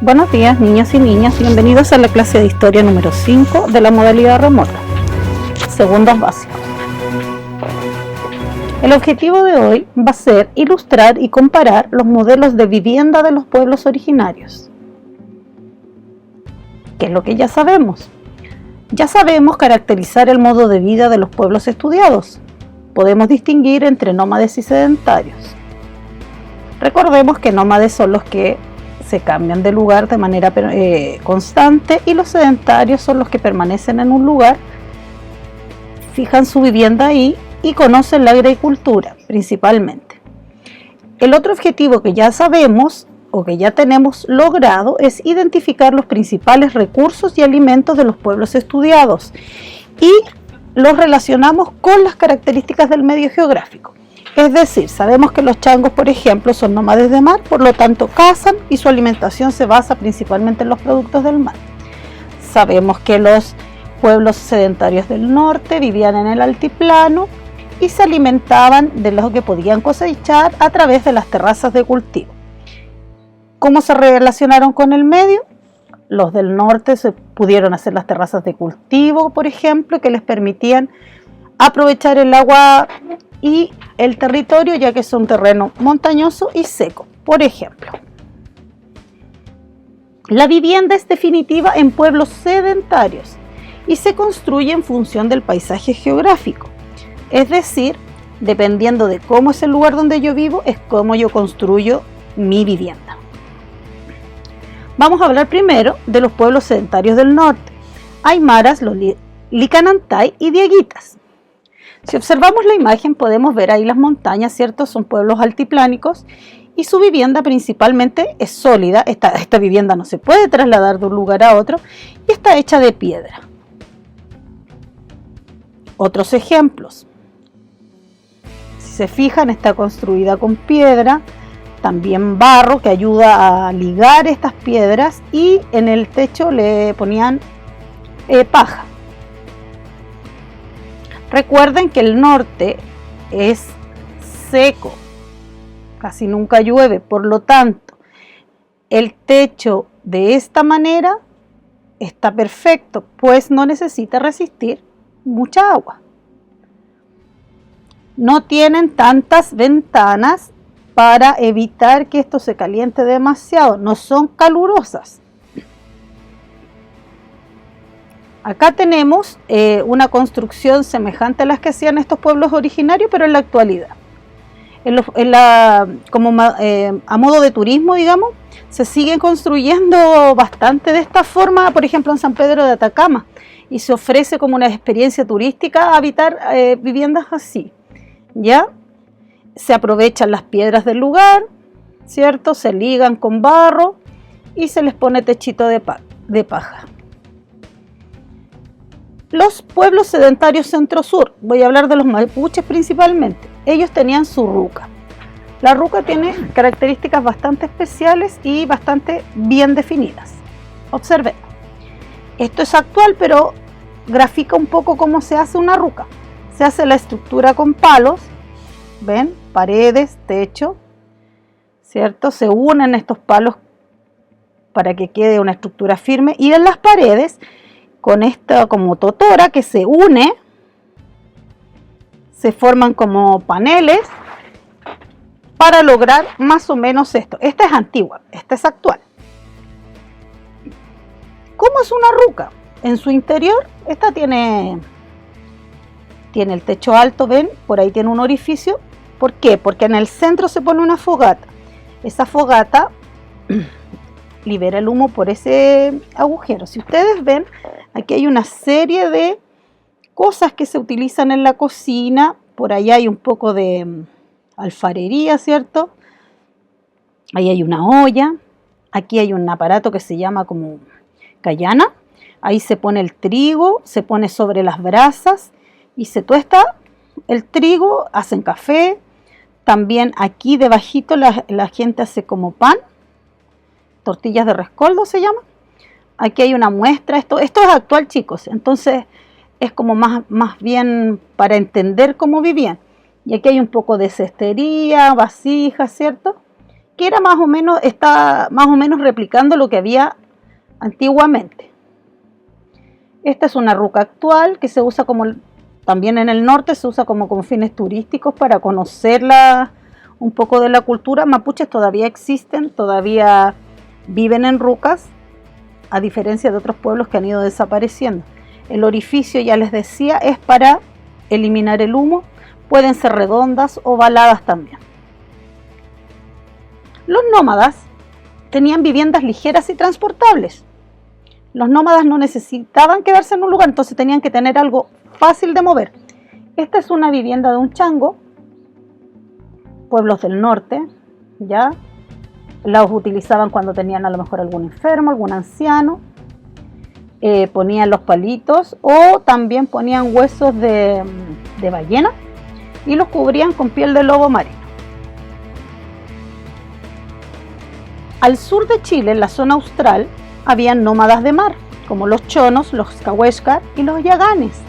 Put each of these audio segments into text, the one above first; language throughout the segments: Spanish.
Buenos días, niños y niñas, bienvenidos a la clase de historia número 5 de la modalidad remota, segundos básicos. El objetivo de hoy va a ser ilustrar y comparar los modelos de vivienda de los pueblos originarios. ¿Qué es lo que ya sabemos? Ya sabemos caracterizar el modo de vida de los pueblos estudiados. Podemos distinguir entre nómades y sedentarios. Recordemos que nómades son los que se cambian de lugar de manera constante y los sedentarios son los que permanecen en un lugar, fijan su vivienda ahí y conocen la agricultura principalmente. El otro objetivo que ya sabemos o que ya tenemos logrado es identificar los principales recursos y alimentos de los pueblos estudiados y los relacionamos con las características del medio geográfico. Es decir, sabemos que los changos, por ejemplo, son nómades de mar, por lo tanto cazan y su alimentación se basa principalmente en los productos del mar. Sabemos que los pueblos sedentarios del norte vivían en el altiplano y se alimentaban de lo que podían cosechar a través de las terrazas de cultivo. ¿Cómo se relacionaron con el medio? Los del norte se pudieron hacer las terrazas de cultivo, por ejemplo, que les permitían aprovechar el agua y el territorio, ya que es un terreno montañoso y seco. Por ejemplo, la vivienda es definitiva en pueblos sedentarios y se construye en función del paisaje geográfico. Es decir, dependiendo de cómo es el lugar donde yo vivo, es cómo yo construyo mi vivienda. Vamos a hablar primero de los pueblos sedentarios del norte: Aymaras, los Licanantay y Dieguitas. Si observamos la imagen podemos ver ahí las montañas, ¿cierto? Son pueblos altiplánicos y su vivienda principalmente es sólida. Esta vivienda no se puede trasladar de un lugar a otro y está hecha de piedra. Otros ejemplos. Si se fijan, está construida con piedra, también barro que ayuda a ligar estas piedras y en el techo le ponían paja. Recuerden que el norte es seco, casi nunca llueve, por lo tanto, el techo de esta manera está perfecto, pues no necesita resistir mucha agua. No tienen tantas ventanas para evitar que esto se caliente demasiado, no son calurosas. Acá tenemos una construcción semejante a las que hacían estos pueblos originarios, pero en la actualidad. A modo de turismo, digamos, se siguen construyendo bastante de esta forma, por ejemplo en San Pedro de Atacama, y se ofrece como una experiencia turística habitar viviendas así. ¿Ya? Se aprovechan las piedras del lugar, ¿cierto? Se ligan con barro y se les pone techito de paja. Los pueblos sedentarios centro-sur, voy a hablar de los mapuches principalmente, ellos tenían su ruca. La ruca tiene características bastante especiales y bastante bien definidas. Observen, esto es actual, pero grafica un poco cómo se hace una ruca. Se hace la estructura con palos, ven, paredes, techo, ¿cierto? Se unen estos palos para que quede una estructura firme y en las paredes con esta como totora que se une, se forman como paneles para lograr más o menos esto. Esta es antigua, esta es actual. ¿Cómo es una ruca? En su interior, esta tiene el techo alto, ven, por ahí tiene un orificio. ¿Por qué? Porque en el centro se pone una fogata. Esa fogata libera el humo por ese agujero. Si ustedes ven, aquí hay una serie de cosas que se utilizan en la cocina. Por allá hay un poco de alfarería, ¿cierto? Ahí hay una olla. Aquí hay un aparato que se llama como cayana. Ahí se pone el trigo, se pone sobre las brasas y se tuesta el trigo, hacen café. También aquí debajito la gente hace como pan. Tortillas de rescoldo se llama. Aquí hay una muestra, esto es actual, chicos, entonces es como más bien para entender cómo vivían. Y aquí hay un poco de cestería, vasijas, ¿cierto? que era está más o menos replicando lo que había antiguamente. Esta es una ruca actual que se usa también en el norte, se usa como con fines turísticos para conocerla un poco de la cultura. Mapuches todavía existen, todavía viven en rucas, a diferencia de otros pueblos que han ido desapareciendo. El orificio, ya les decía, es para eliminar el humo. Pueden ser redondas o ovaladas también. Los nómadas tenían viviendas ligeras y transportables. Los nómadas no necesitaban quedarse en un lugar, entonces tenían que tener algo fácil de mover. Esta es una vivienda de un chango, pueblos del norte, ¿ya? Los utilizaban cuando tenían a lo mejor algún enfermo, algún anciano. Ponían los palitos o también ponían huesos de ballena y los cubrían con piel de lobo marino. Al sur de Chile, en la zona austral, habían nómadas de mar, como los chonos, los cahuéscar y los yaganes.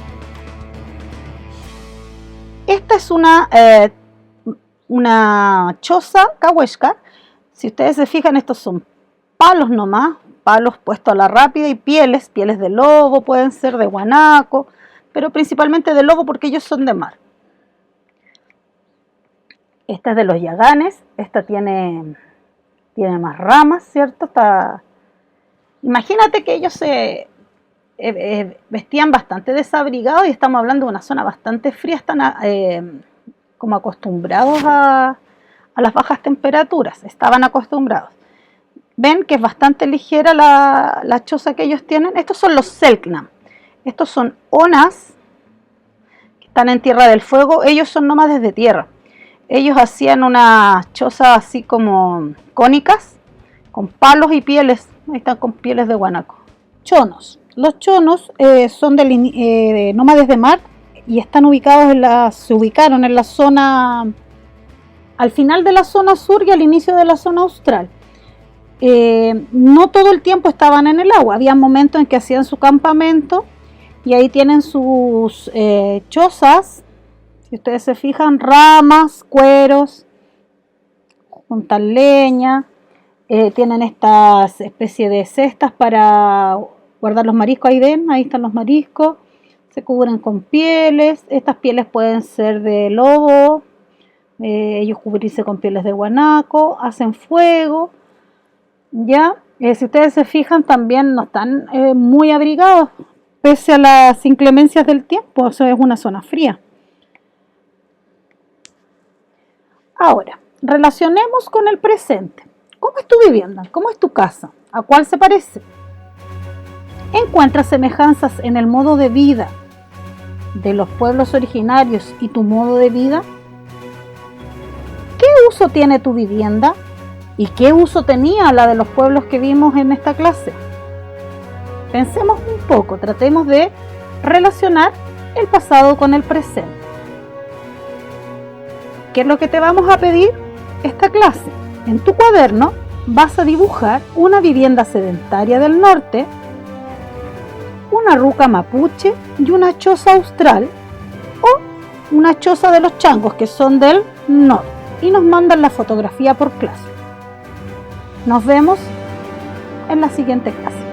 Esta es una choza cahuéscar. Si ustedes se fijan, estos son palos nomás, palos puestos a la rápida y pieles de lobo, pueden ser de guanaco, pero principalmente de lobo porque ellos son de mar. Esta es de los yaganes, esta tiene más ramas, ¿cierto? Imagínate que ellos se vestían bastante desabrigados y estamos hablando de una zona bastante fría, están como acostumbrados a las bajas temperaturas, estaban acostumbrados. Ven que es bastante ligera la choza que ellos tienen. Estos son los Selknam, estos son onas que están en Tierra del Fuego, ellos son nómades de tierra. Ellos hacían unas chozas así como cónicas, con palos y pieles. Ahí están con pieles de guanaco. Chonos. Los chonos son de nómades de mar y están se ubicaron en la zona, al final de la zona sur y al inicio de la zona austral. No todo el tiempo estaban en el agua. Había momentos en que hacían su campamento y ahí tienen sus chozas. Si ustedes se fijan, ramas, cueros, juntan leña, tienen estas especies de cestas para guardar los mariscos. Ahí están los mariscos, se cubren con pieles. Estas pieles pueden ser de lobo, ellos cubrirse con pieles de guanaco, hacen fuego, ¿ya? Si ustedes se fijan, también no están muy abrigados, pese a las inclemencias del tiempo, eso es una zona fría. Ahora, relacionemos con el presente. ¿Cómo es tu vivienda? ¿Cómo es tu casa? ¿A cuál se parece? ¿Encuentras semejanzas en el modo de vida de los pueblos originarios y tu modo de vida? ¿Qué uso tiene tu vivienda? ¿Y qué uso tenía la de los pueblos que vimos en esta clase? Pensemos un poco, tratemos de relacionar el pasado con el presente. ¿Qué es lo que te vamos a pedir esta clase? En tu cuaderno vas a dibujar una vivienda sedentaria del norte, una ruca mapuche y una choza austral o una choza de los changos que son del norte, y nos mandan la fotografía por clase. Nos vemos en la siguiente clase.